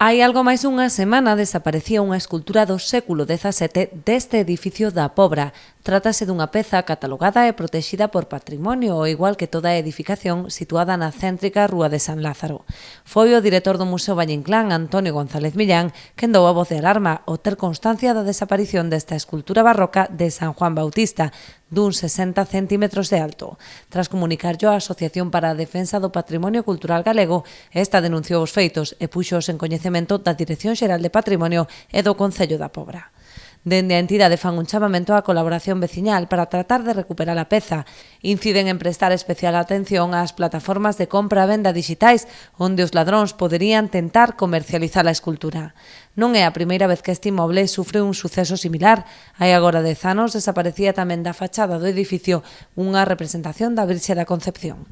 Hai algo máis dunha semana desaparecía unha escultura do século XVII deste edificio da Pobra. Trátase dunha peza catalogada e protexida por patrimonio, ao igual que toda a edificación situada na céntrica Rúa de San Lázaro. Foi o director do Museo Valle Inclán, Antonio González Millán, quen dou a voz de alarma ao ter constancia da desaparición desta escultura barroca de San Juan Bautista, duns 60 centímetros de alto. Tras comunicarllo á Asociación para a Defensa do Patrimonio Cultural Galego, esta denunciou os feitos e puxos en coñecemento da Dirección Xeral de Patrimonio e do Concello da Pobra. Dende a entidade fan un chamamento á colaboración veciñal para tratar de recuperar a peza. Inciden en prestar especial atención ás plataformas de compra e venda digitais, onde os ladróns poderían tentar comercializar a escultura. Non é a primeira vez que este inmoble sufre un suceso similar. Hai agora 10 anos desaparecía tamén da fachada do edificio unha representación da Virxe da Concepción.